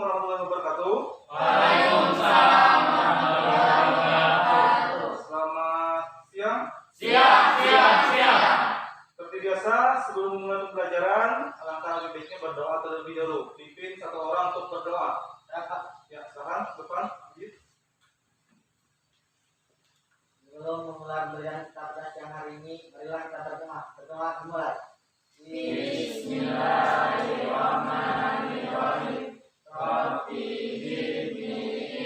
warahmatullahi wabarakatuh. Waalaikumsalam warahmatullahi wabarakatuh. Selamat siang. Siap. Seperti biasa, sebelum memulai pembelajaran, alangkah lebih baiknya berdoa terlebih dahulu. Pimpin satu orang untuk berdoa. Ya, silakan depan. Sebelum memulai pembelajaran kita pada siang hari ini, marilah kita berdoa dimulai. Bismillahirrahmanirrahim. Rabbi zidni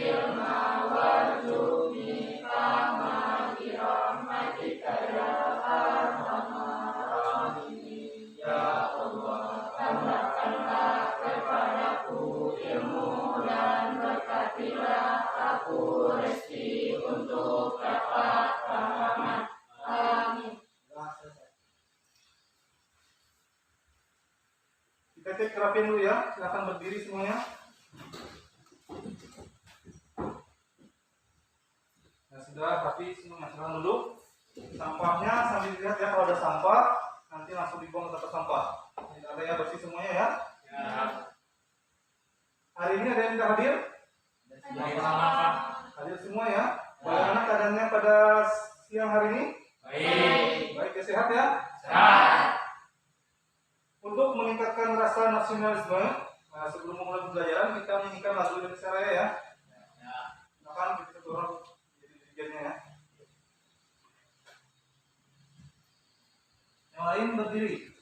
ilma warzuqni fahma bi rahmatika ya arhamar rahimin. Ya Allah, tambahkanlah kepadaku ilmu dan berkatilah aku rezeki untuk dapat pahaman. Amin. Kita cek kerapian dulu ya. Silakan berdiri semuanya. Nah, sudah rapi semua. Silakan dulu. Sampahnya sambil dilihat ya, kalau ada sampah nanti langsung dibuang ke tempat sampah. Tidak ada ya, bersih semuanya ya. Hari ini ada yang tidak hadir? Hadir semua ya. Bagaimana keadaannya pada siang hari ini? Baik ya, sehat ya? Untuk meningkatkan rasa nasionalisme, sebelum memulai pembelajaran kita menyanyikan lagu Indonesia Raya ya. Silakan kita turun jadi dirijennya ya. Yang lain berdiri.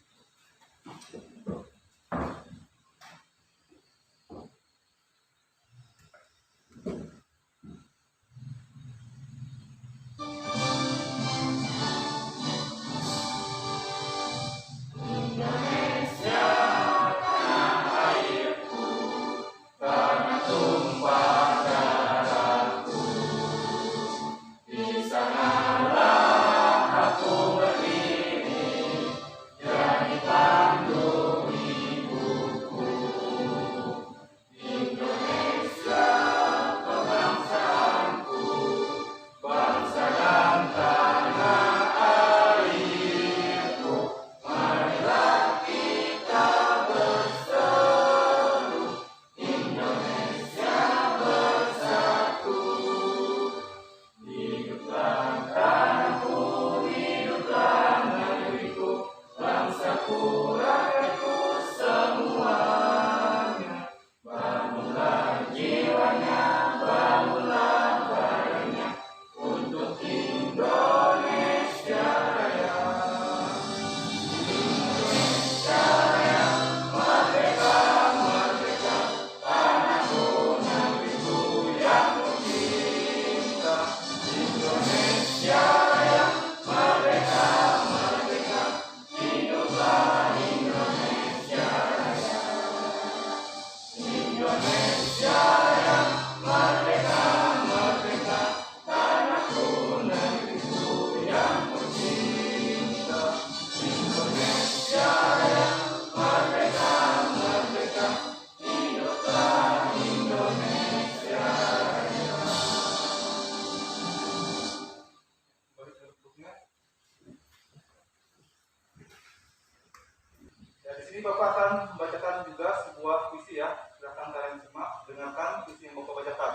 Di sini Bapak akan membacakan juga sebuah puisi ya. Silakan kalian simak, dengarkan puisi yang Bapak bacakan.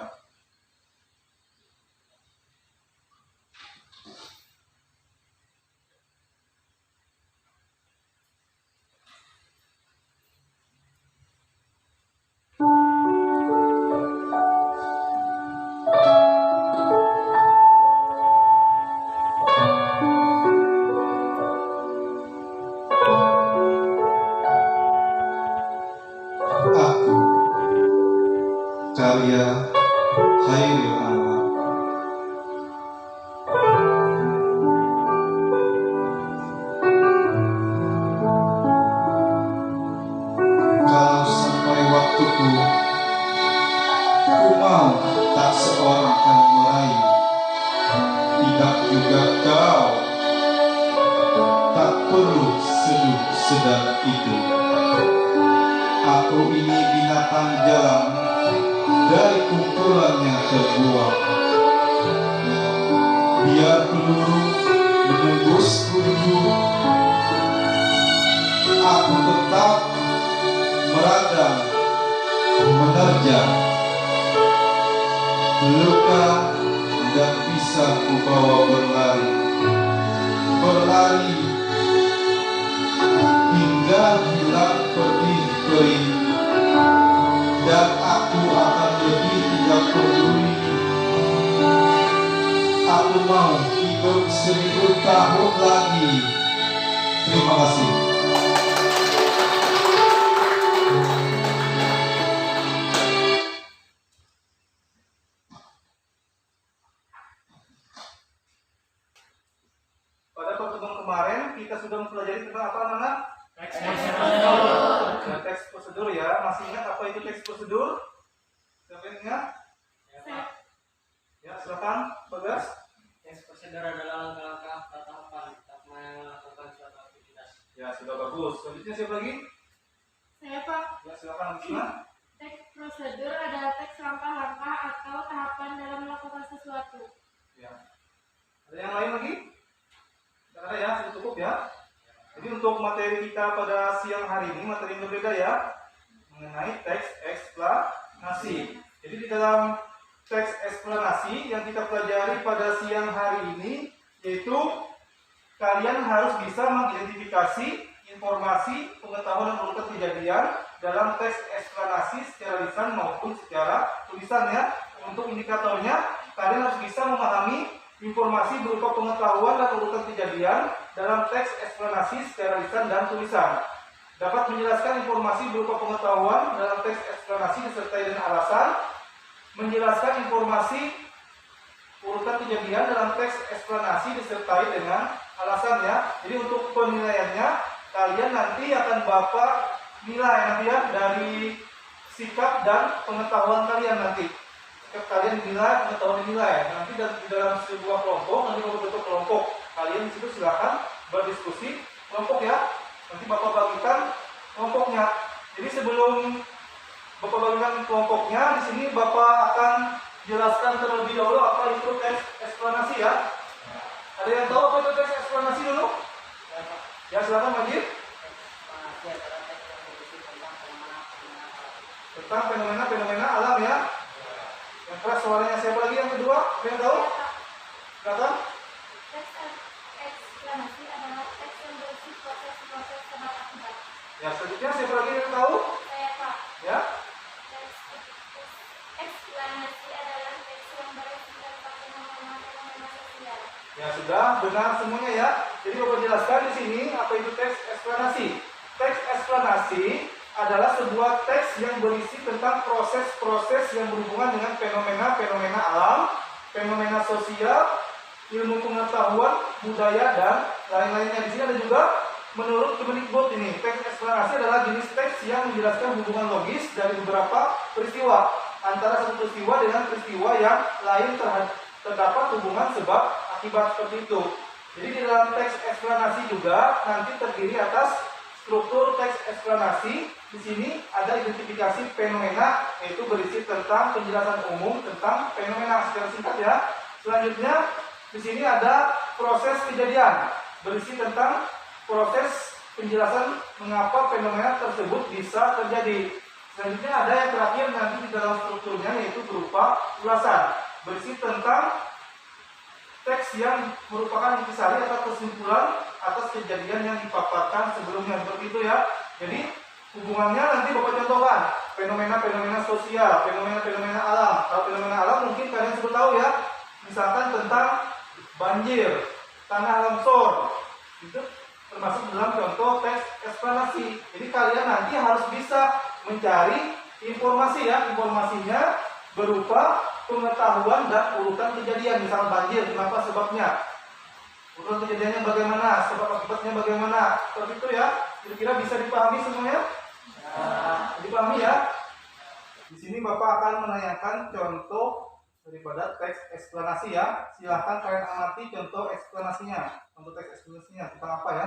Karya Hairil Anwar. Kalau sampai waktuku, ku mau tak seorang kan merayu, tidak juga kau, tak perlu seduh sedap itu. Aku ini binatang jalan, dari kumpulannya terbuang. Biar peluru menembus kudu, aku tetap meradang, menerjang saja luka dan bisa kubawa berlari, berlari hingga hilang pedih perih, dan aku akan lebih tidak peduli. Aku mau hidup 1000 tahun lagi. Terima kasih. Pada pertemuan kemarin kita sudah mempelajari tentang apa anak-anak? Teks prosedur ya. Masih ingat apa itu teks prosedur? Siapa yang ingat? Ya, silakan, Bagas. Teks prosedur adalah langkah-langkah atau tahapan untuk melakukan suatu aktivitas. Ya, sudah bagus. Selanjutnya siapa lagi? Saya Pak. Ya, silakan Gina. Teks prosedur adalah teks langkah-langkah atau tahapan dalam melakukan sesuatu. Ya. Ada yang lain lagi? Tidak ada ya, sudah cukup ya. Jadi untuk materi kita pada siang hari ini materi yang berbeda ya, mengenai teks eksplanasi. Jadi di dalam teks eksplanasi yang kita pelajari pada siang hari ini, yaitu kalian harus bisa mengidentifikasi informasi, pengetahuan dan urutan kejadian dalam teks eksplanasi secara lisan maupun secara tulisan ya. Untuk indikatornya, kalian harus bisa memahami informasi berupa pengetahuan dan urutan kejadian dalam teks eksplanasi secara lisan dan tulisan. Dapat menjelaskan informasi berupa pengetahuan dalam teks eksplanasi disertai dengan alasan. Menjelaskan informasi urutan kejadian dalam teks eksplanasi disertai dengan alasannya. Jadi untuk penilaiannya, kalian nanti akan Bapak nilai nanti ya dari sikap dan pengetahuan kalian nanti. Sikap kalian nilai, pengetahuan nilai. Nanti di dalam sebuah kelompok, nanti Bapak bentuk kelompok. Kalian di situ silakan berdiskusi kelompok ya. Nanti Bapak bagikan kelompoknya. Jadi sebelum Bapak bagikan kelompoknya, di sini Bapak akan jelaskan terlebih dahulu apa itu teks eksplanasi ya. Ada yang tahu apa itu teks eksplanasi dulu? Ya silakan Majid. Tentang fenomena-fenomena alam ya. Yang keras suaranya siapa lagi yang kedua? Ada yang tahu? Silakan. Teks eksplanasi adalah teks yang berisi proses-proses sebab akibat. Ya selanjutnya siapa lagi yang tahu? Saya Pak. Ya. Teks eksplanasi adalah teks yang berisi tentang fenomena sosial. Ya sudah benar semuanya ya. Jadi Bapak jelaskan di sini apa itu teks eksplanasi. Teks eksplanasi adalah sebuah teks yang berisi tentang proses-proses yang berhubungan dengan fenomena-fenomena alam, fenomena sosial, ilmu pengetahuan, budaya dan lain-lainnya. Di sini ada juga menurut Kemendikbud ini, teks eksplanasi adalah jenis teks yang menjelaskan hubungan logis dari beberapa peristiwa antara satu peristiwa dengan peristiwa yang lain terdapat hubungan sebab akibat seperti itu. Jadi di dalam teks eksplanasi juga nanti terdiri atas struktur teks eksplanasi. Di sini ada identifikasi fenomena, yaitu berisi tentang penjelasan umum tentang fenomena secara singkat ya. Selanjutnya di sini ada proses kejadian, berisi tentang proses penjelasan mengapa fenomena tersebut bisa terjadi. Selanjutnya ada yang terakhir nanti di dalam strukturnya, yaitu berupa ulasan, berisi tentang teks yang merupakan intisari atau kesimpulan atas kejadian yang dipaparkan sebelumnya, seperti itu ya. Jadi hubungannya nanti Bapak contohkan fenomena-fenomena sosial, fenomena-fenomena alam. Kalau fenomena alam mungkin kalian sudah tahu ya, misalkan tentang banjir, tanah longsor, itu termasuk dalam contoh teks eksplanasi. Jadi kalian nanti harus bisa mencari informasi ya, informasinya berupa pengetahuan dan urutan kejadian. Misal banjir, kenapa sebabnya, urutan kejadiannya bagaimana, sebab akibatnya bagaimana, seperti itu ya. Kira-kira bisa dipahami semuanya? Dipahami ya. Di sini Bapak akan menanyakan contoh daripada teks eksplanasi ya. Silahkan kalian amati contoh eksplanasinya. Contoh teks eksplanasinya tentang apa ya?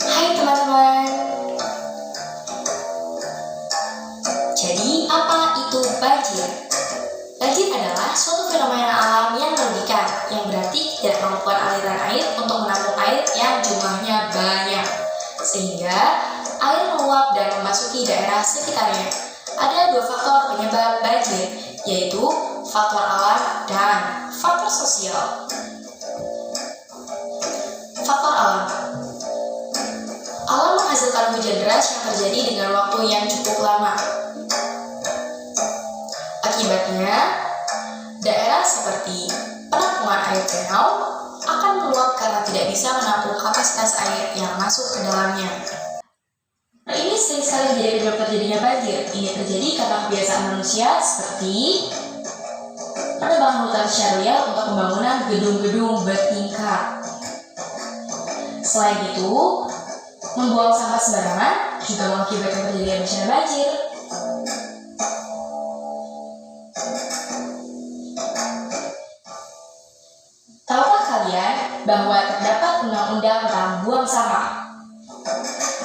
Hai teman-teman. Jadi apa itu banjir? Banjir adalah suatu fenomena alam yang merugikan, yang berarti tidak kemampuan aliran air untuk menampung air yang jumlahnya banyak. sehingga air meluap dan memasuki daerah sekitarnya. Ada 2 faktor penyebab banjir, yaitu faktor alam dan faktor sosial. Faktor alam. Alam menghasilkan hujan deras yang terjadi dengan waktu yang cukup lama. Akibatnya, daerah seperti penampungan air danau akan meluap karena tidak bisa menampung kapasitas air yang masuk ke dalamnya. Ini sering sekali menjadi penyebab terjadinya banjir. Ini terjadi karena kebiasaan manusia seperti penebangan hutan syariah untuk pembangunan gedung-gedung bertingkat. Selain itu, membuang sampah sembarangan juga mengakibatkan terjadinya bencana banjir. Tahukah kalian bahwa terdapat undang-undang tentang buang sampah?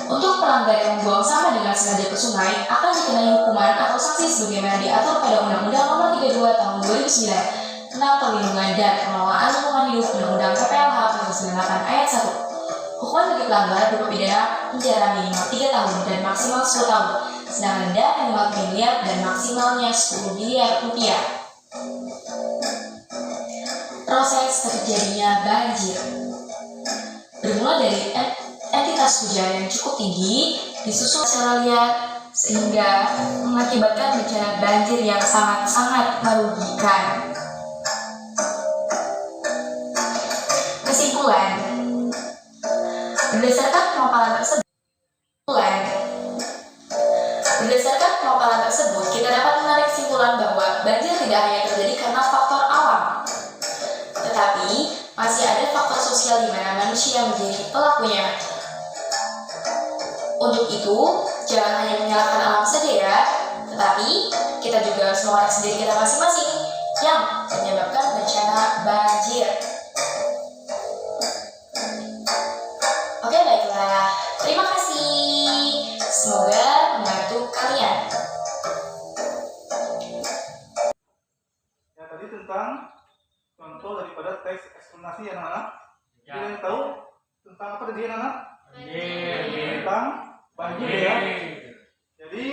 Untuk pelanggar yang membuang sampah dengan sengaja ke sungai akan dikenai hukuman atau sanksi sebagaimana diatur pada Undang-Undang Nomor 32 Tahun 2009 tentang perlindungan dan pengelolaan lingkungan hidup, Undang-Undang PPLH Pasal 98 Ayat 1. Hukuman bagi pelanggar berupa pidana penjara minimal 3 tahun dan maksimal 10 tahun, sedangkan denda minimal 3 miliar dan maksimalnya 10 miliar rupiah. Proses terjadinya banjir bermula dari entitas hujan yang cukup tinggi disusul secara liar sehingga mengakibatkan bencana banjir yang sangat-sangat merugikan. Kesimpulan, berdasarkan pemaparan tersebut, kita dapat menarik kesimpulan bahwa banjir tidak hanya terjadi karena faktor alam, tetapi masih ada faktor sosial di mana manusia menjadi pelakunya. Untuk itu, jangan hanya menyalahkan alam saja ya, tetapi kita juga harus mengoreksi diri kita masing-masing yang menyebabkan bencana banjir. Oke, baiklah. Terima kasih. Semoga membantu kalian. Ya, tadi tentang contoh daripada teks eksplanasi ya, anak-anak. Kalian tahu tentang apa tadi, anak-anak? Tentang banjir ya. Jadi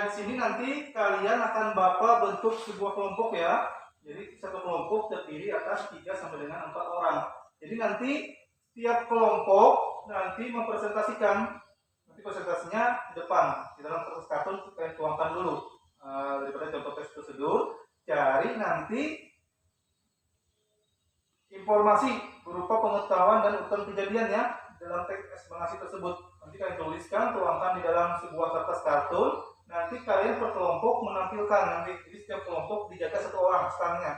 di sini nanti kalian akan bapak bentuk sebuah kelompok ya. Jadi satu kelompok terdiri atas 3 sampai dengan 4 orang. Jadi nanti tiap kelompok nanti mempresentasikan, nanti presentasinya di depan di dalam kertas karton kita tuangkan dulu daripada contoh teks prosedur. Cari nanti informasi berupa pengetahuan dan urutan kejadian ya dalam teks eksplanasi tersebut. Nanti kalian tuliskan, tuangkan di dalam sebuah kertas karton. Nanti kalian per kelompok menampilkan nanti. Jadi setiap kelompok dijaga 1 orang standnya.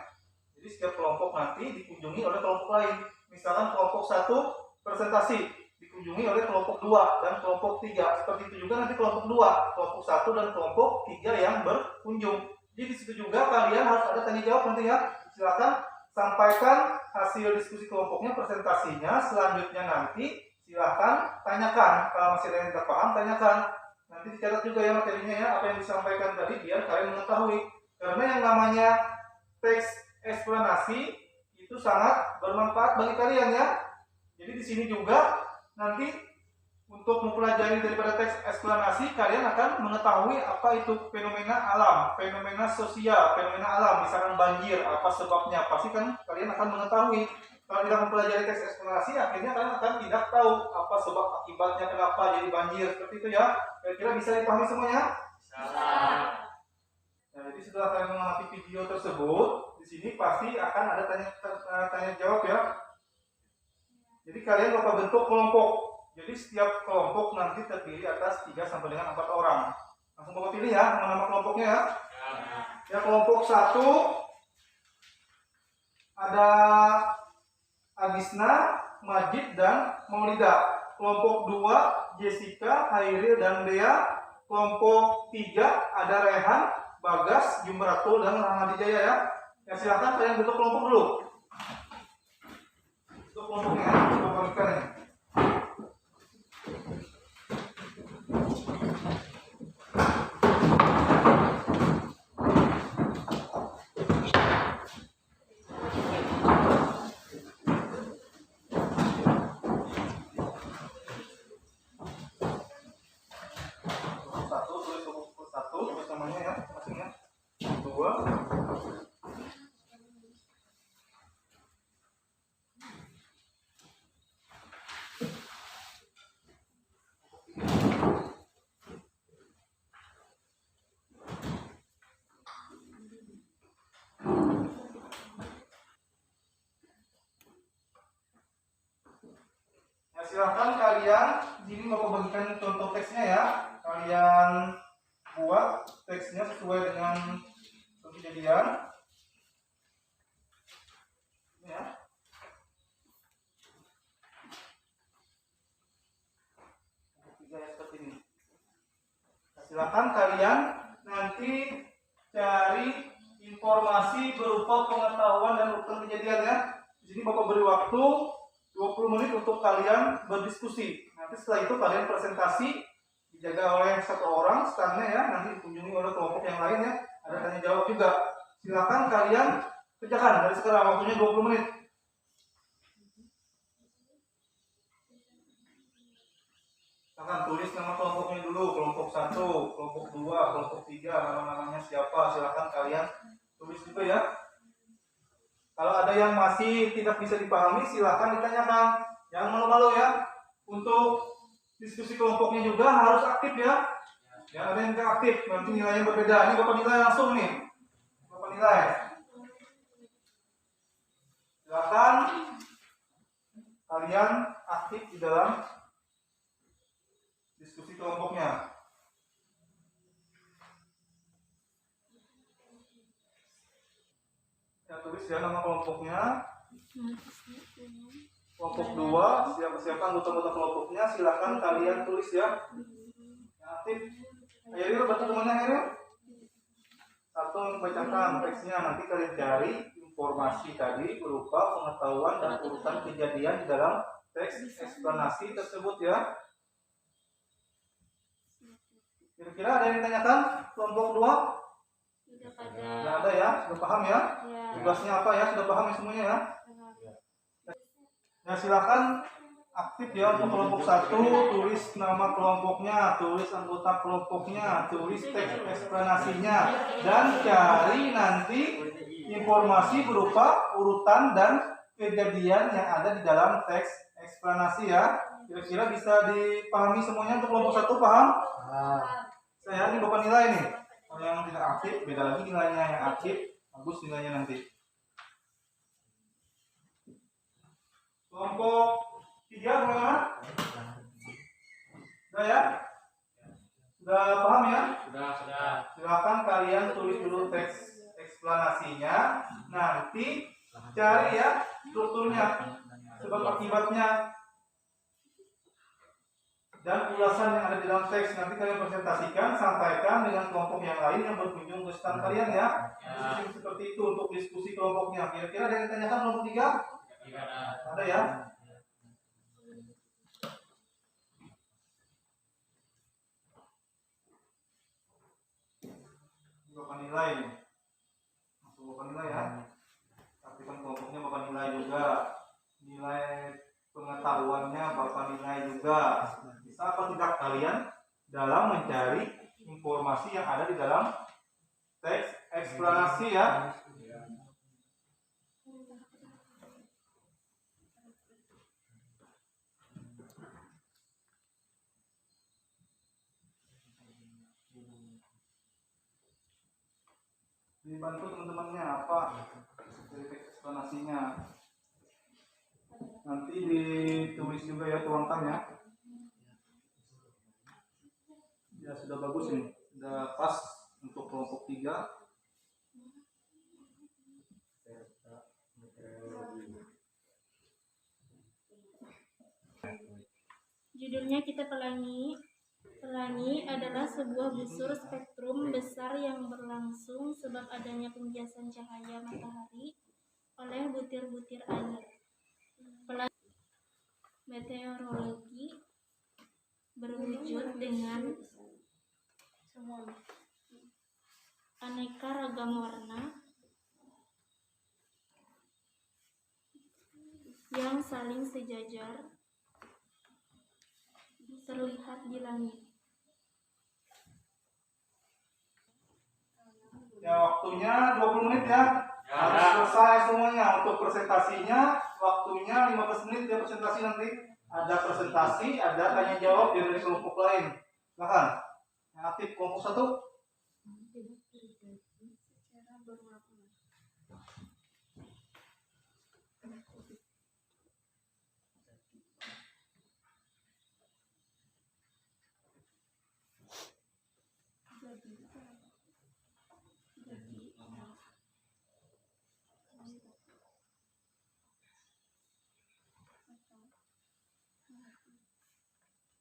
Jadi setiap kelompok nanti dikunjungi oleh kelompok lain. Misalkan kelompok 1 presentasi dikunjungi oleh kelompok 2 dan kelompok 3. Seperti itu juga nanti kelompok 2, kelompok 1 dan kelompok 3 yang berkunjung. Jadi di situ juga kalian harus ada tanya jawab nanti ya. Silakan sampaikan hasil diskusi kelompoknya, presentasinya. Selanjutnya nanti silahkan tanyakan, kalau masih ada yang tidak paham tanyakan. Nanti dicatat juga ya materinya ya, apa yang disampaikan tadi biar kalian mengetahui. Karena yang namanya teks eksplanasi itu sangat bermanfaat bagi kalian ya. Jadi di sini juga nanti untuk mempelajari daripada teks eksplanasi kalian akan mengetahui apa itu fenomena alam, fenomena sosial, fenomena alam, misalkan banjir, apa sebabnya, pasti kan kalian akan mengetahui. Kalau tidak mempelajari teks eksplanasi, akhirnya kalian akan tidak tahu apa sebab akibatnya kenapa jadi banjir seperti itu ya. Kira-kira bisa dipahami semuanya? Nah, jadi setelah kalian mengamati video tersebut, di sini pasti akan ada tanya jawab ya. Jadi kalian bakal bentuk kelompok. Jadi setiap kelompok nanti terdiri atas 3 sampai dengan 4 orang. Langsung bapak pilih ya nama-nama kelompoknya ya. Ya, kelompok 1 ada Agisna, Majid, dan Maulida. Kelompok 2, Jessica, Hairil, dan Dea. Kelompok 3 ada Rehan, Bagas, Jumratul, dan Rahmadijaya ya. Ya, silakan kalian bentuk kelompok dulu. Bentuk kelompoknya ya, kelompoknya ya. semuanya ya, masing ya. 2. Ya, silahkan kalian di sini Bapak bagikan contoh teksnya ya. Kalian buat teksnya sesuai dengan kejadian. Ya. Tiga ya, seperti ini. Nah, silahkan kalian nanti cari informasi berupa pengetahuan dan urutan kejadian ya. Di sini Bapak beri waktu 20 menit untuk kalian berdiskusi. Nanti setelah itu kalian presentasi dijaga oleh satu orang standnya ya, nanti dikunjungi oleh kelompok yang lain ya. Ada tanya jawab juga. Silakan kalian kerjakan dari sekarang, waktunya 20 menit. Silakan tulis nama kelompoknya dulu, kelompok 1, kelompok 2, kelompok 3, nama-namanya siapa. Silakan kalian tulis juga ya. Kalau ada yang masih tidak bisa dipahami, silakan ditanyakan. Jangan malu-malu ya. Untuk diskusi kelompoknya juga harus aktif ya. Jangan ada yang tidak aktif, nanti nilainya berbeda. Ini Bapak nilai langsung nih. Bapak nilai. Silakan kalian aktif di dalam diskusi kelompoknya. Ya, tulis ya nama kelompoknya. Kelompok 2, siapa anggota-anggota kelompoknya, silahkan kalian tulis ya. Yang aktif. Ayo yuk, bantu temannya ayo. 1 membacakan teksnya, nanti kalian cari informasi tadi berupa pengetahuan dan urutan kejadian di dalam teks eksplanasi tersebut ya. Kira-kira ada yang ditanyakan kelompok 2? Tidak ada ya, sudah paham ya? Tugasnya apa ya, sudah paham ya semuanya ya? Ya, silakan aktif ya untuk kelompok 1, tulis nama kelompoknya, tulis anggota kelompoknya, tulis teks eksplanasinya, dan cari nanti informasi berupa urutan dan kejadian yang ada di dalam teks eksplanasi ya. Kira-kira bisa dipahami semuanya untuk kelompok 1, paham? Saya ini Bapak nilai nih. Kalau yang tidak aktif, beda lagi nilainya. Yang aktif, bagus nilainya nanti. Kelompok 3 bagaimana? Sudah ya? Sudah paham ya? Sudah. Silakan kalian tulis dulu teks eksplanasinya. Nanti cari ya strukturnya, sebab akibatnya, dan ulasan yang ada di dalam teks. Nanti kalian presentasikan, sampaikan dengan kelompok yang lain yang berkunjung ke stand kalian ya. Seperti itu untuk diskusi kelompoknya. Kira-kira ada yang ditanyakan kelompok 3? Ada ya? Bapak nilai nih. Masuk Bapak nilai ya. Tapi kan kelompoknya Bapak nilai juga. Nilai pengetahuannya Bapak nilai juga. Bisa apa tidak kalian dalam mencari informasi yang ada di dalam teks eksplanasi ya? Dibantu teman-temannya apa dari teks eksplanasinya. Nanti ditulis juga ya, tuangkan ya. Ya sudah bagus ini, sudah pas untuk kelompok 3. Judulnya kita pelangi. Pelangi adalah sebuah busur spektrum besar yang berlangsung sebab adanya pembiasan cahaya matahari oleh butir-butir air. Meteorologi berwujud dengan aneka ragam warna yang saling sejajar terlihat di langit. Ya, waktunya 20 menit ya. Harus selesai semuanya. Untuk presentasinya, waktunya 15 menit ya presentasi nanti. Ada presentasi, ada tanya jawab dari kelompok lain. Silahkan. Yang aktif kelompok 1.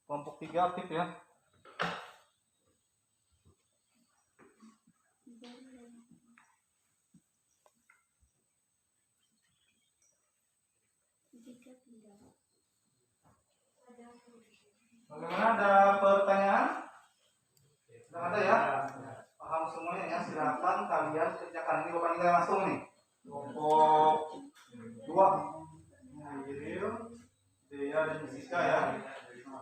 Kelompok 3 aktif ya. Bagaimana, ada pertanyaan? Tidak ada ya? Paham semuanya ya? Silakan kalian kerjakan. Ini Bapak nilai langsung nih. Kelompok 2. Iril, Dea dan Jessica ya.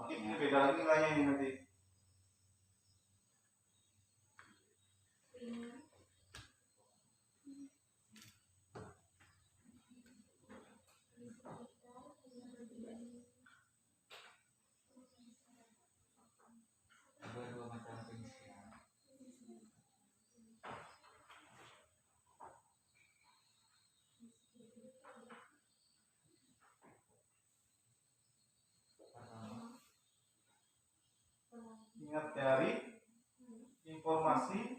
Ini beda lagi nilainya ini nanti. Ingat dari informasi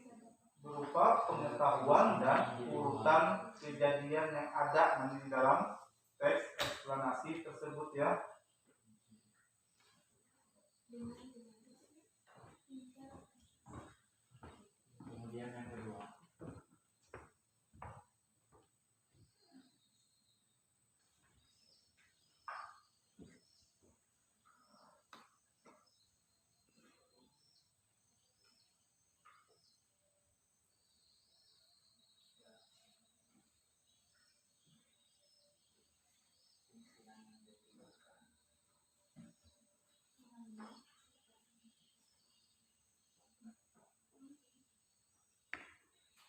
berupa pengetahuan dan urutan kejadian yang ada nanti di dalam teks eksplanasi tersebut ya. Kemudian yang kedua.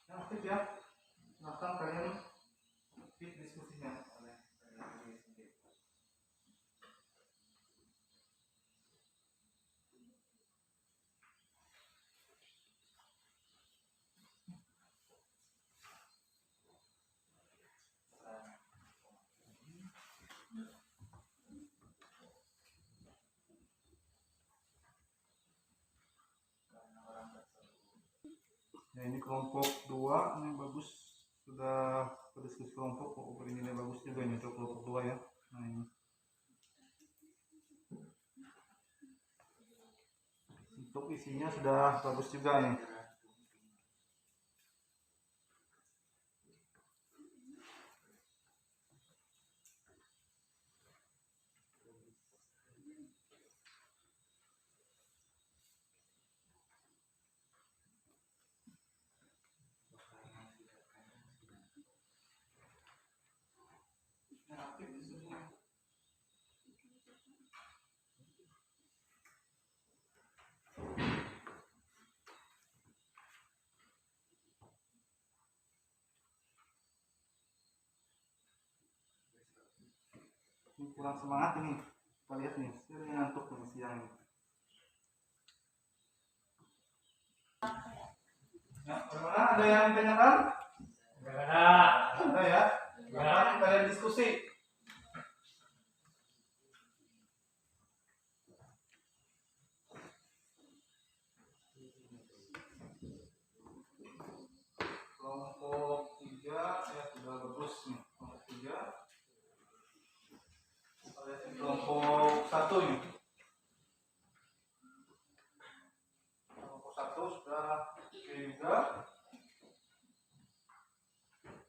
Yang aktif ya. Silakan kalian aktif diskusinya. Ya, ini kelompok 2 ini bagus, sudah berdiskusi kelompok. Ini nilai bagus juga ini untuk kelompok 2 ya. Nah ini untuk isinya sudah bagus juga nih. Yang aktif di semua. Ini kurang semangat ini. Kita lihat nih, saya ngantuk nih siang ini. Nah, bagaimana? Ada yang tanyakan? Ada ya? Silakan kalian diskusi. Kelompok 3 ya sudah bagus nih. Kelompok 3. Kita lihat di kelompok 1 nih. Kelompok 1 sudah oke juga.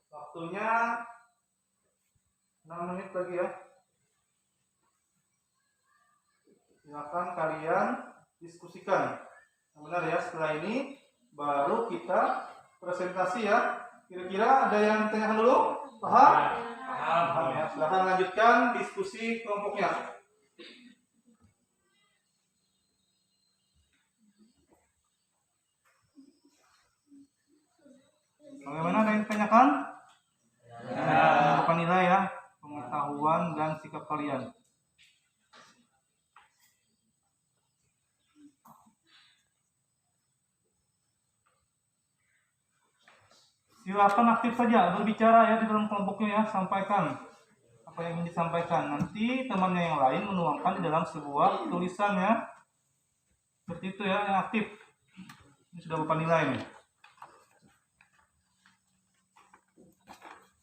Waktunya 6 menit lagi ya. Silakan kalian diskusikan. Yang benar ya, setelah ini baru kita presentasi ya. Kira-kira ada yang tanyakan dulu? Paham? Paham ya. Silakan lanjutkan diskusi kelompoknya. Bagaimana ada yang ditanyakan? Apa nilai ya? Pengetahuan dan sikap kalian. Silakan aktif saja berbicara ya di dalam kelompoknya ya, sampaikan apa yang ingin disampaikan. Nanti temannya yang lain menuangkan di dalam sebuah tulisan ya. Seperti itu ya, yang aktif. Ini sudah berupa nilai nih.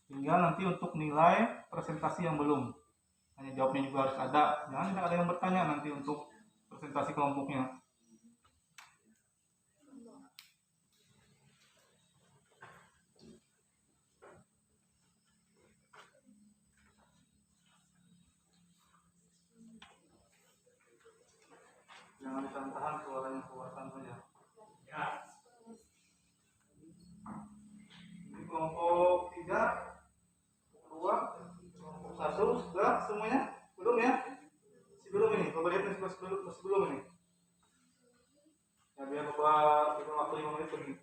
Tinggal nanti untuk nilai presentasi yang belum. Hanya jawabnya juga harus ada. Jangan tidak ada yang bertanya nanti untuk presentasi kelompoknya. Jangan ditahan-tahan, suaranya keluarkan saja. Ya. Ini kelompok 3, kelompok 2, kelompok 1 sudah semuanya? Belum ya? Masih belum ini. Coba lihat masih belum ini. Ya biar Bapak kita waktu 5 menit pergi.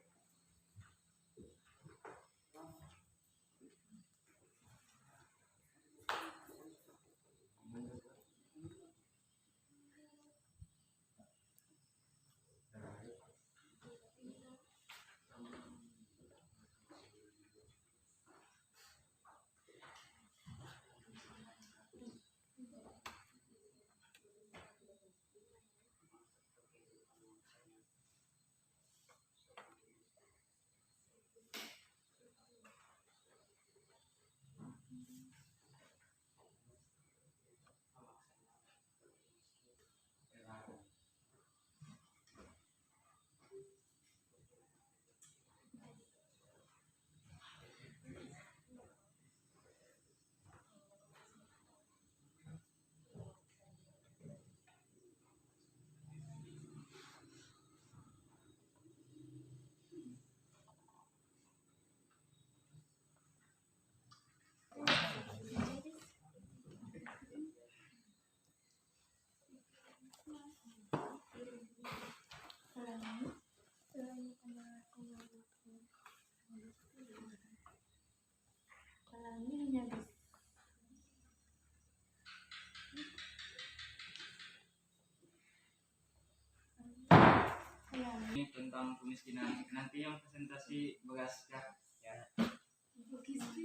Ini tentang kemiskinan. Nanti yang presentasi beras ya.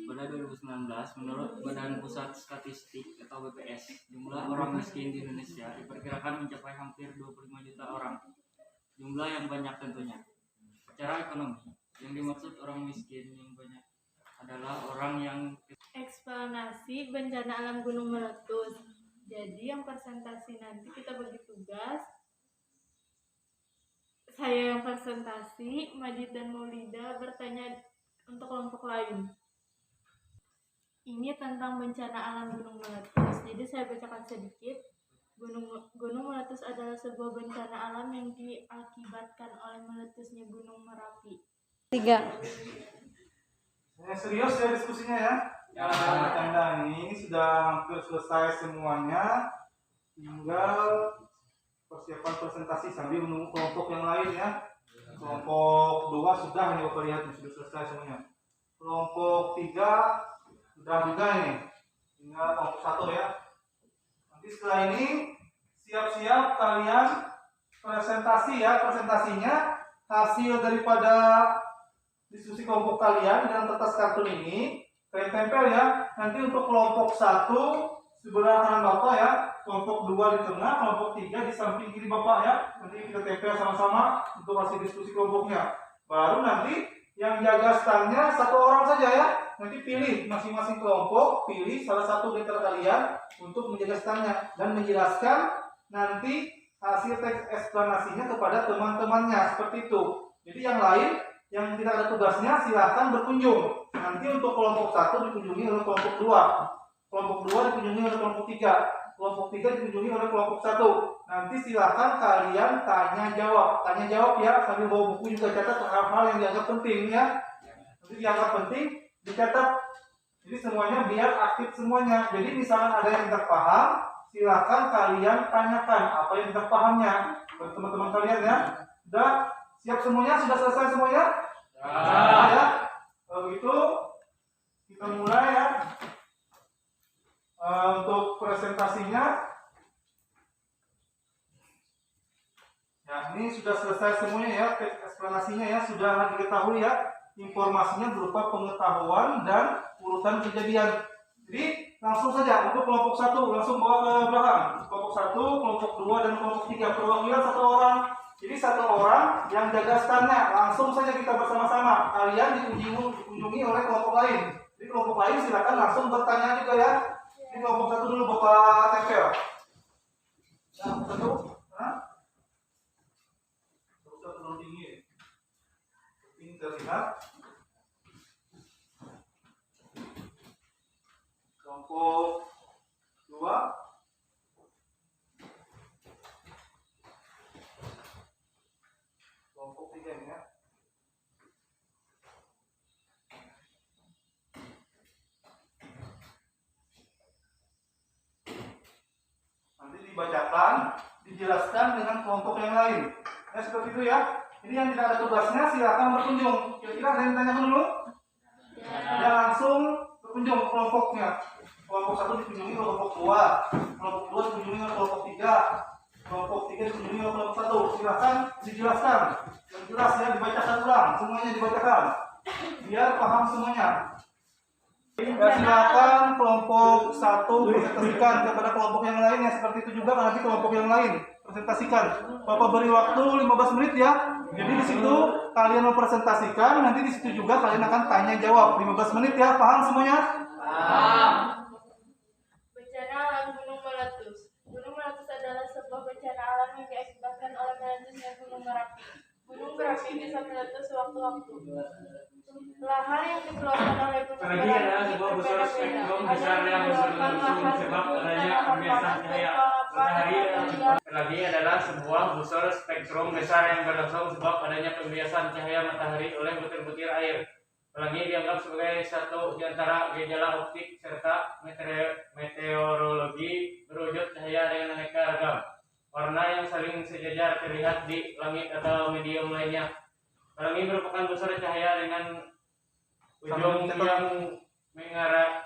Pada 2019, menurut Badan Pusat Statistik atau BPS, jumlah orang miskin di Indonesia diperkirakan mencapai hampir 25 juta orang. Jumlah yang banyak tentunya. Secara ekonomi, yang dimaksud orang miskin yang banyak adalah orang yang Eksplanasi bencana alam gunung meletus. Jadi yang presentasi nanti kita bagi tugas. Saya yang presentasi, Majid dan Maulida bertanya untuk kelompok lain. Ini tentang bencana alam gunung meletus. Jadi saya bacakan sedikit. Gunung meletus adalah sebuah bencana alam yang diakibatkan oleh meletusnya Gunung Merapi. 3. Serius ya diskusinya ya? Ya. Bercanda ini sudah hampir selesai semuanya. Tinggal persiapan presentasi sambil menunggu kelompok yang lain ya. Kelompok 2 sudah ini Bapak lihat sudah selesai semuanya. Kelompok 3 sudah juga ini. Tinggal kelompok 1 ya. Nanti setelah ini siap-siap kalian presentasi ya. Presentasinya hasil daripada diskusi kelompok kalian dalam kertas kartun ini kalian tempel ya. Nanti untuk kelompok 1 sebelah kanan Bapak ya, kelompok 2 di tengah, kelompok 3 di samping kiri Bapak ya. Nanti kita tempel sama-sama untuk hasil diskusi kelompoknya. Baru nanti yang jaga standnya 1 orang saja ya. Nanti pilih masing-masing kelompok, pilih salah satu di antara kalian untuk menjaga standnya dan menjelaskan nanti hasil teks eksplanasinya kepada teman-temannya seperti itu. Jadi yang lain yang tidak ada tugasnya silahkan berkunjung. Nanti untuk kelompok 1 dikunjungi oleh kelompok 2, kelompok 2 dikunjungi oleh kelompok 3, kelompok 3 dikunjungi oleh kelompok 1. Nanti silahkan kalian tanya jawab ya, sambil bawa buku juga catat hal-hal yang dianggap penting ya. Nanti dianggap penting dicatat. Jadi semuanya biar aktif semuanya. Jadi misalnya ada yang tidak paham, silahkan kalian tanyakan apa yang tidak pahamnya ke teman-teman kalian ya. Sudah siap semuanya? Sudah selesai semuanya? Ya. Kalau begitu kita mulai ya. Untuk presentasinya, ya ini sudah selesai semuanya ya, teks eksplanasinya ya, sudah diketahui ya, informasinya berupa pengetahuan dan urutan kejadian. Jadi langsung saja untuk kelompok 1 langsung bawa ke belakang. Kelompok 1, kelompok 2 dan kelompok 3 perwakilan 1 orang. Jadi 1 orang yang jaga standnya, langsung saja kita bersama-sama. Kalian dikunjungi oleh kelompok lain. Jadi kelompok lain silakan langsung bertanya juga ya. Ini kelompok 1 dulu Bapak Tempel. Kelompok 1, kelompok 1 dulu tinggi. Tinggi terlihat. Kelompok 2. Kelompok 3 ini ya. Nanti dibacakan, dijelaskan dengan kelompok yang lain. Ya seperti itu ya. Ini yang tidak ada tugasnya silakan berkunjung. Kira-kira ada yang tanya dulu? Ya langsung berkunjung ke kelompoknya. Kelompok 1 dikunjungi oleh kelompok 2, kelompok 2 dikunjungi oleh kelompok 3, kelompok 3 dikunjungi oleh kelompok 1. Silakan dijelaskan. Yang jelas ya, dibacakan ulang, semuanya dibacakan. Biar paham semuanya. Ya, silakan kelompok 1 presentasikan kepada kelompok yang lain ya, seperti itu juga nanti kelompok yang lain presentasikan. Bapak beri waktu 15 menit ya. Jadi di situ kalian mempresentasikan, nanti di situ juga kalian akan tanya jawab 15 menit ya. Paham semuanya? Paham. Bencana alam gunung meletus. Gunung meletus adalah sebuah bencana alam yang diakibatkan oleh meletusnya gunung Merapi. Gunung Merapi bisa meletus sewaktu-waktu. Lahan yang dikeluarkan oleh gunung Apalagi adalah sebuah busur spektrum besar yang berlangsung sebab adanya pembiasan cahaya matahari. Apalagi adalah sebuah busur spektrum besar yang berlangsung sebab adanya pembiasan cahaya matahari oleh butir-butir air. Apalagi dianggap sebagai satu di antara gejala optik serta meteorologi berwujud cahaya dengan aneka ragam warna yang saling sejajar terlihat di langit atau medium lainnya. Pelangi merupakan busur cahaya dengan ujung yang mengarah.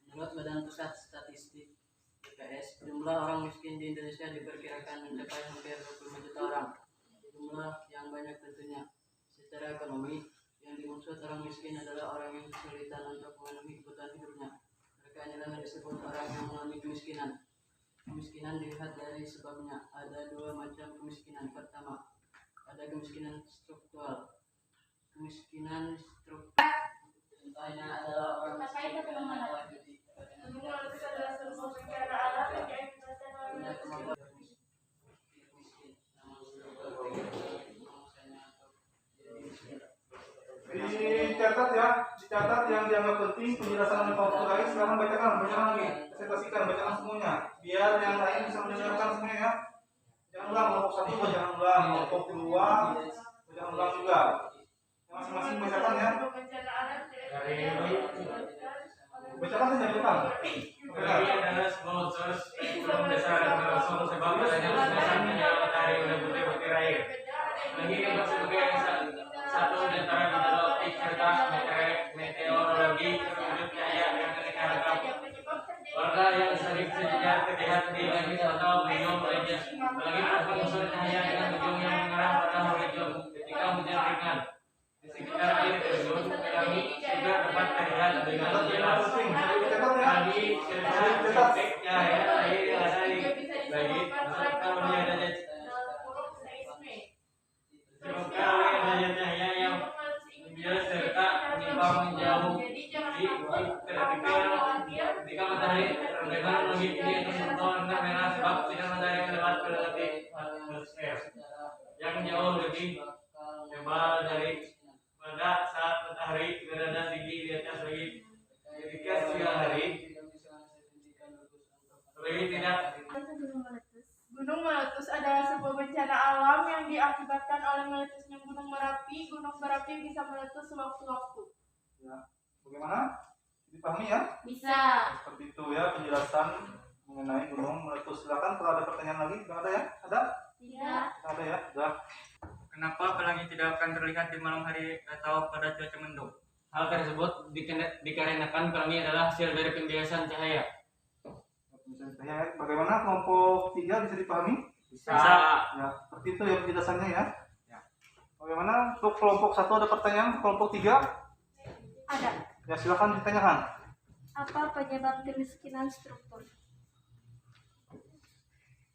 Menurut Badan Pusat Statistik (BPS), jumlah orang miskin di Indonesia diperkirakan mencapai hampir 25 juta orang. Jumlah yang banyak tentunya. Secara ekonomi, yang dimaksud orang miskin adalah orang yang kesulitan untuk memenuhi kebutuhan hidupnya. Mereka inilah yang disebut orang yang mengalami kemiskinan. Kemiskinan dilihat dari sebabnya. Ada 2 macam kemiskinan. Pertama, ada kemiskinan struktural. Kemiskinan struktural contohnya adalah orang miskin yang mengikuti Gunung meletus adalah sebuah bencana alam yang diakibatkan oleh punya meletusnya kemampuan miskin, namun sudah berpikir mangsanya atau jadi miskin. Dicatat yang dianggap penting penjelasan oleh kelompok lain. Silakan bacakan lagi, presentasikan, bacakan semuanya, biar yang lain bisa mendengarkan semuanya ya. Jangan ulang kelompok 1, bacakan ulang, kelompok 2, bacakan ulang juga. Masing-masing bacakan ya. bencana alam Bacakan saja, bacakan. Apalagi adalah sebuah busur spektrum besar yang berlangsung sebab adanya pembiasan cahaya matahari oleh butir-butir air. Apalagi dianggap sebagai satu di antara gejala optik serta meteorologi berwujud cahaya dengan aneka ragam warna yang saling sejajar terlihat di langit atau medium lainnya. Apalagi merupakan busur cahaya dengan ujung yang mengarah pada horizon ketika hujan ringan. Di sekitar air terjun, pelangi juga dapat terlihat dengan jelas. Lagi cetak cahaya air yang ada di langit beserta adanya cahaya yang menjelas serta menyimpang menjauh di ketika matahari terdengar langit ini akan berwarna merah sebab sinar matahari melewat mendekati atmosfer yang jauh lebih tebal dari pada saat matahari berada tinggi di atas langit. Ketika siang hari lebih tidak. Gunung meletus adalah sebuah bencana alam yang diakibatkan oleh meletusnya gunung Merapi. Gunung Merapi bisa meletus sewaktu-waktu. Ya, bagaimana? Dipahami ya? Bisa. Seperti itu ya penjelasan mengenai gunung meletus. Silakan kalau ada pertanyaan lagi, tidak ada ya? Ada? Tidak. Tidak ada ya? Sudah. Kenapa pelangi tidak akan terlihat di malam hari atau pada cuaca mendung? Hal tersebut dikarenakan pelangi adalah hasil dari pembiasan cahaya. Bagaimana kelompok 3 bisa dipahami? Bisa. Ya, seperti itu ya penjelasannya ya. Bagaimana untuk kelompok 1 ada pertanyaan? Kelompok 3? Ada. Ya, silakan ditanyakan. Apa penyebab kemiskinan struktur?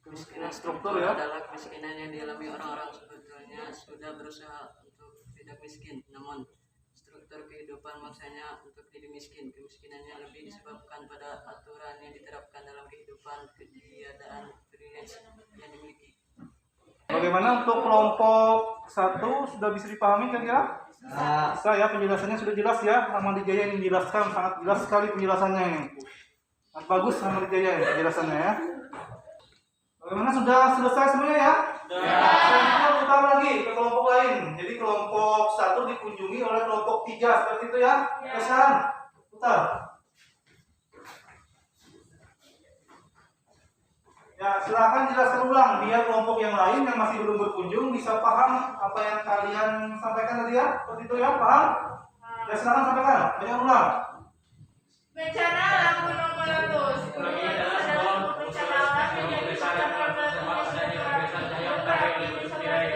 Kemiskinan struktur ya. Adalah kemiskinan yang dialami orang-orang sebetulnya sudah berusaha untuk tidak miskin, namun struktur kehidupan maksanya untuk jadi miskin. Kemiskinannya lebih disebabkan pada aturan yang diterapkan dalam kehidupan, ketiadaan privilege yang dimiliki. Bagaimana untuk kelompok 1 sudah bisa dipahami kira-kira? Bisa ya, penjelasannya sudah jelas ya. Ahmad Wijaya ini menjelaskan, sangat jelas sekali penjelasannya ini. Sangat bagus Ahmad Wijaya ini penjelasannya ya. Bagaimana, sudah selesai semuanya ya? Selanjutnya putar lagi ke kelompok lain. Jadi kelompok 1 dikunjungi oleh kelompok 3 seperti itu ya. Sekarang putar. Ya, silakan jelaskan ulang biar kelompok yang lain yang masih belum berkunjung bisa paham apa yang kalian sampaikan tadi ya. Seperti itu ya, paham? Ya, silakan sampaikan. Banyak ulang. Bencana alam gunung meletus. Pelangi adalah sebuah Bencana alam menjadi besar yang sebab adanya pembiasan cahaya matahari yang bertirai.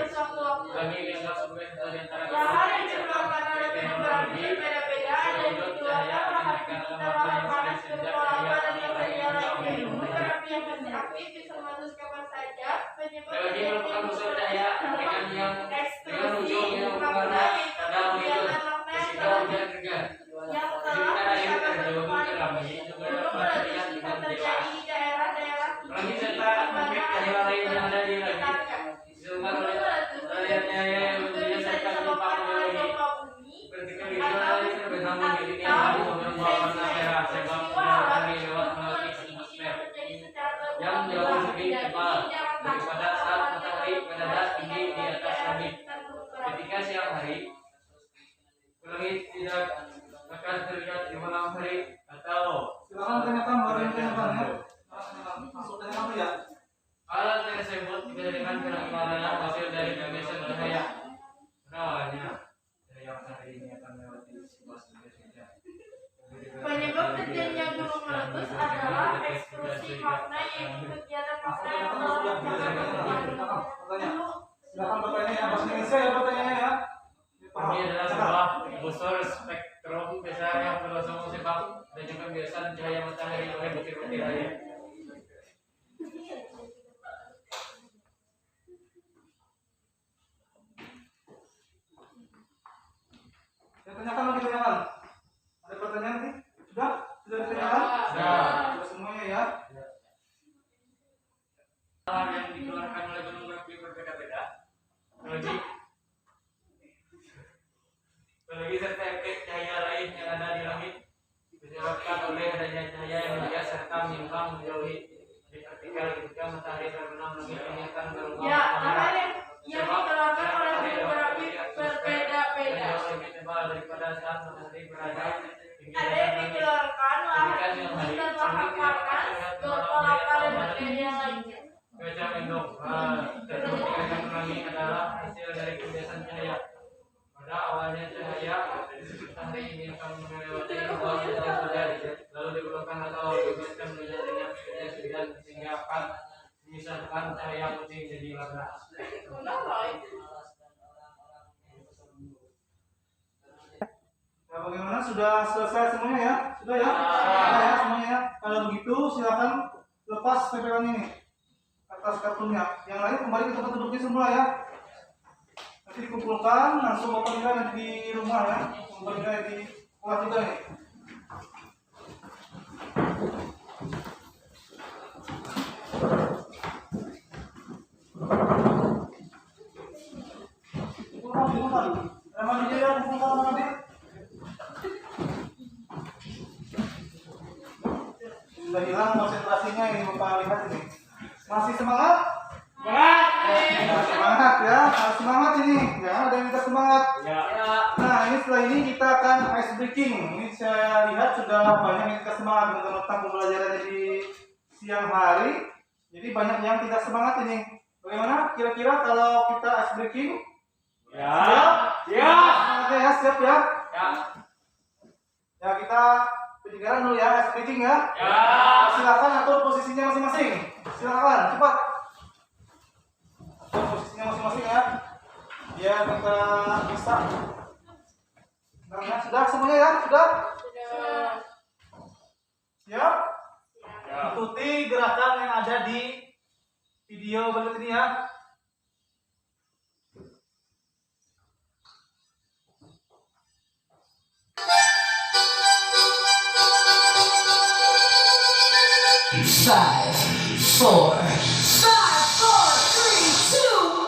Pelangi dianggap sebagai satu di antara Lahan yang disebabkan oleh gunung berapi berbeda-beda ada yang dikeluarkan lahan sekitar lahan panas berpola dan yang lainnya. Gunung berapi yang masih aktif bisa meletus kapan saja. Penyebab Pelangi merupakan unsur cahaya dengan yang dengan ujung yang berwarna pada mengikut fisika hujan juga. yang Sekitar telah air disahkan terjun ke berkembang. pelangi juga Gunung dapat meletus terlihat bisa dengan terjadi jelas. di daerah-daerah Pelangi serta efek cahaya lain yang ada di langit disebabkan oleh aliran cahaya yang berdasarkan gempa geologi. Seperti kegelisahan listrik bernama ini yang membawa warna merah sebab matahari lewat melalui atmosfer yang jauh lebih tebal daripada saat matahari mendadak tinggi di atas langit. Ketika siang hari, pelangi tidak akan terlihat di malam hari atau Silakan tanyakan, baru yang tanyakan ya. Masuk tanyakan dulu ya. hal tersebut dikatakan karena hasil dari pembiasan cahaya. Awalnya cahaya matahari ini akan melewati sebuah sungai. Penyebab terjadinya gunung meletus adalah eksklusi magma yaitu kegiatan magma yang melawan Silakan bertanya yang bahasa Indonesia ya pertanyaannya ya. Ini adalah sebuah busur spektrum besar yang berlangsung sebab adanya pembiasan cahaya matahari oleh butir-butir air. Saya tanyakan lagi, tanyakan. Ada pertanyaan nih? Sudah? Sudah ditanyakan? Sudah. Sudah semuanya ya. Hal yang dikeluarkan oleh gunung berapi berbeda-beda. Apalagi serta efek cahaya lain yang ada di langit disebabkan oleh adanya cahaya yang dia serta menyimpang menjauhi di vertikal ketika matahari terbenam langit ini akan berubah Ya, warna lahan merah. yang dikeluarkan oleh gunung berapi berbeda-beda. Jauh lebih tebal daripada saat matahari berada tinggi Ada di yang atas langit. dikeluarkan lahan dan lahan panas, berkelapa dan bakteri yang lainnya. Cuaca mendung tersebut dikatakan pelangi adalah hasil dari pembiasan cahaya. Pada awalnya cahaya matahari ini akan melewati ruang yang sudah lalu dibelokkan atau diberikan dengan sudah sehingga akan memisahkan cahaya putih jadi warna. Ya, bagaimana? Sudah selesai semuanya ya? Sudah ya? Sudah ya semuanya ya? Kalau begitu silakan lepas tempelan ini atas kartunnya. Yang lain kembali ke tempat duduknya semula ya. Nanti dikumpulkan langsung bapak nilai nanti di rumah ya. Bapak nilai di kelas juga nih. Kumpulkan. Nama dia yang kumpulkan nanti. Sudah hilang konsentrasinya ini bapak lihat ini. Masih semangat? Semangat ya, harus semangat ini. Jangan ada yang minta semangat. Nah, ini setelah ini kita akan ice breaking. Ini saya lihat sudah banyak yang minta semangat tentang pembelajaran di siang hari. Jadi banyak yang tidak semangat ini. Bagaimana? Kira-kira kalau kita ice breaking Ya. Oke ya, siap ya. Ya. Ya, kita pendengaran dulu ya, speaking ya. Ya. Silakan atur posisinya masing-masing. Silakan, cepat. Atur posisinya masing-masing ya. Biar kita bisa. Nah, sudah semuanya ya? Sudah? Siap? Ikuti gerakan yang ada di video berikut ini ya. Five, four, three, two.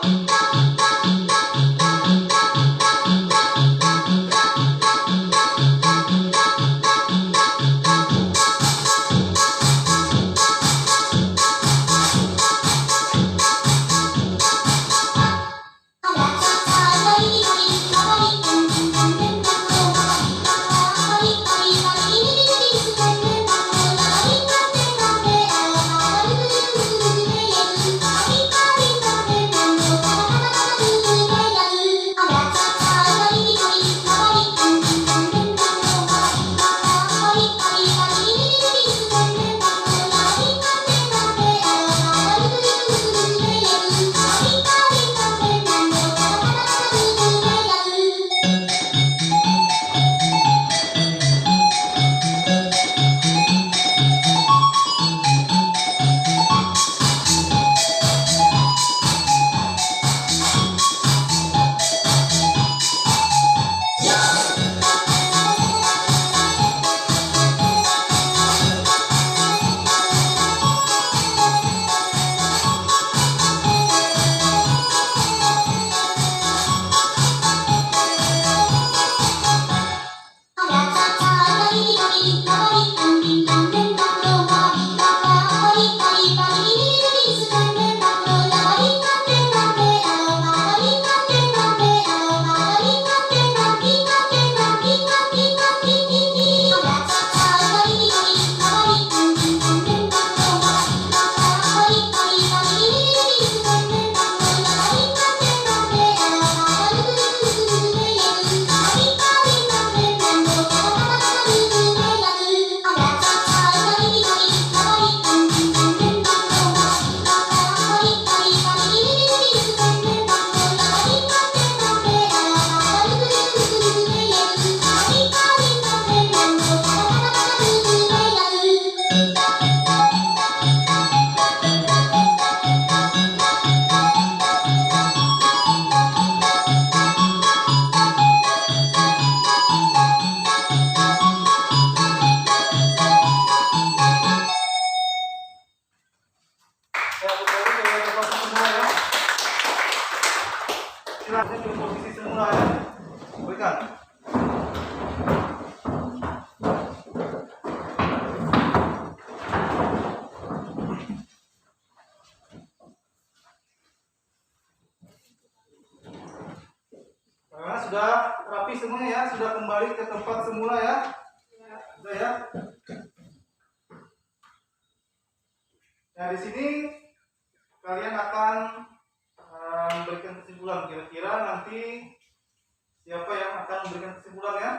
Silakan ke posisi semula ya. Berikan. Nah, sudah rapi semuanya ya, sudah kembali ke tempat semula ya. Sudah ya. Nah, di sini kalian akan memberikan kesimpulan. Kira-kira nanti siapa yang akan memberikan kesimpulan ya?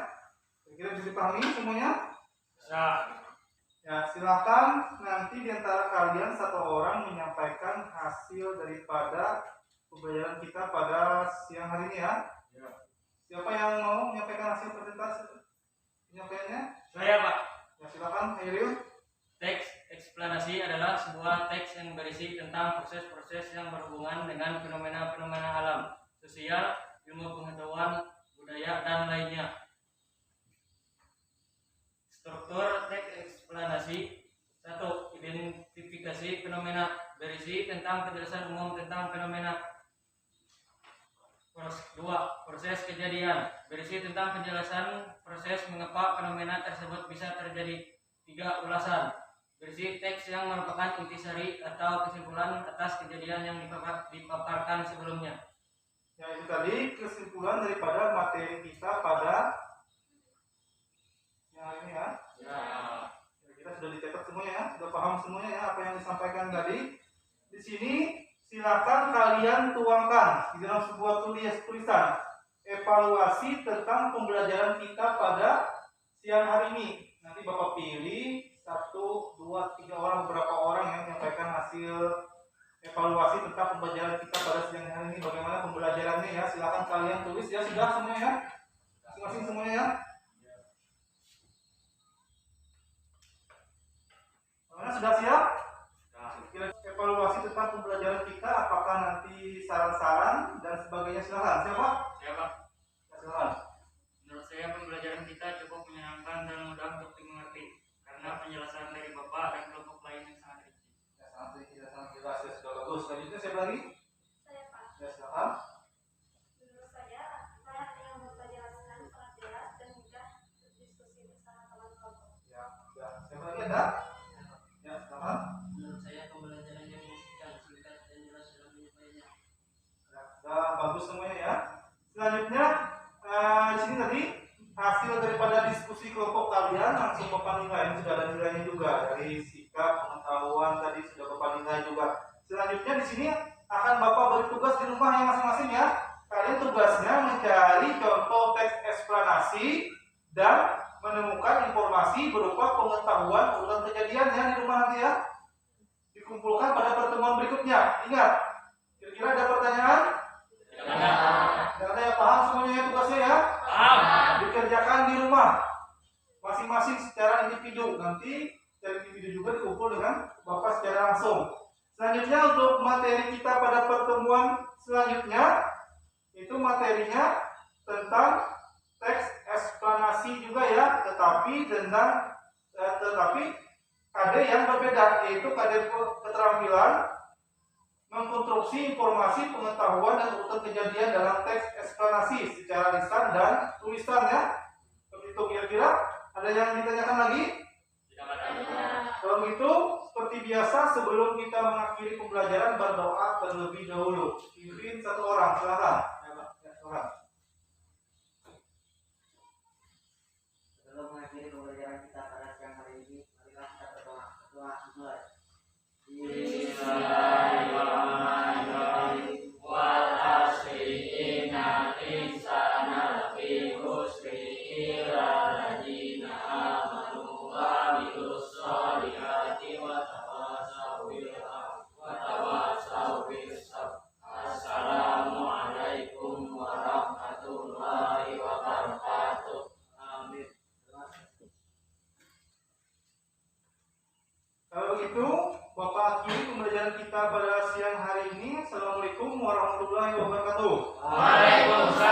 Kira-kira bisa dipahami semuanya? Ya, silakan nanti di antara kalian satu orang menyampaikan hasil daripada pembelajaran kita pada siang hari ini ya. Siapa yang mau menyampaikan hasil presentasi penyampaiannya? Saya, Pak. Ya, silakan, Hairil. Teks eksplanasi adalah sebuah teks yang berisi tentang proses-proses yang berhubungan dengan fenomena-fenomena alam, sosial, ilmu pengetahuan, budaya, dan lainnya. Struktur teks eksplanasi: 1. Identifikasi fenomena, berisi tentang penjelasan umum tentang fenomena. 2. Proses kejadian, berisi tentang penjelasan proses mengapa fenomena tersebut bisa terjadi. 3. Ulasan, berisi teks yang merupakan intisari atau kesimpulan atas kejadian yang dipaparkan sebelumnya. Ya, itu tadi kesimpulan daripada materi kita pada yang hari ini ya. Kita sudah dicatat semuanya ya, sudah paham semuanya ya apa yang disampaikan tadi. Di sini silakan kalian tuangkan di dalam sebuah tulisan evaluasi tentang pembelajaran kita pada siang hari ini. Nanti Bapak pilih 1, 2, 3 orang, beberapa orang yang menyampaikan hasil evaluasi tentang pembelajaran kita pada siang hari ini. Bagaimana pembelajarannya ya? Silakan kalian tulis ya, sudah semuanya ya, masing-masing semuanya ya. Bagaimana, sudah siap? Evaluasi tentang pembelajaran kita, apakah nanti saran-saran dan sebagainya, silakan. Siapa? Siapa? Silakan. Menurut saya pembelajaran kita cukup menyenangkan dan mudah untuk dimengerti karena penjelasan dari Bapak dan kelompok lain yang sangat rinci. Ya, sangat rinci dan sangat jelas ya, sudah bagus. Selanjutnya siapa lagi? Saya Pak. Ya, silakan. Menurut saya, apa yang Bapak jelaskan sangat jelas dan mudah berdiskusi bersama teman kelompok. Ya, sudah. Siapa lagi ada? Ya, silakan. Menurut saya pembelajaran yang memungkinkan, singkat dan jelas dalam menyampaikannya. Ya, sudah bagus semuanya ya. Selanjutnya di sini tadi hasil daripada diskusi kelompok kalian langsung Bapak nilai, sudah ada nilainya juga dari sikap, pengetahuan tadi sudah Bapak nilai juga. Selanjutnya di sini akan Bapak beri tugas di rumah yang masing-masing ya. Kalian tugasnya mencari contoh teks eksplanasi dan menemukan informasi berupa pengetahuan urutan kejadiannya di rumah nanti ya. Dikumpulkan pada pertemuan berikutnya. Ingat, kira-kira ada pertanyaan? Tidak ada yang paham semuanya ya tugasnya ya? Paham. Dikerjakan di rumah masing-masing secara individu. Nanti dari individu juga dikumpul dengan Bapak secara langsung. Selanjutnya untuk materi kita pada pertemuan selanjutnya, itu materinya tentang teks eksplanasi juga ya, tetapi ada yang berbeda, yaitu KD keterampilan mengkonstruksi informasi, pengetahuan dan urutan kejadian dalam teks eksplanasi secara lisan dan tulisan ya. Seperti itu, kira-kira ada yang ditanyakan lagi? Kalau begitu, seperti biasa sebelum kita mengakhiri pembelajaran berdoa terlebih dahulu. Pimpin satu orang, silakan. Ya, silakan. Sebelum mengakhiri pembelajaran kita pada siang hari ini, marilah kita berdoa. Berdoa dimulai. Bismillahirrahmanirrahim. Wal asri innal insana lafi khusri illa alladziina aamanu wa 'amilus shalihati wa tawassaw bil haqqi wa tawassaw bis sabr. Assalamualaikum warahmatullahi wabarakatuh. Amin. Kalau begitu, Bapak akhiri pembelajaran kita pada siang hari ini. Assalamualaikum warahmatullahi wabarakatuh. Waalaikumsalam.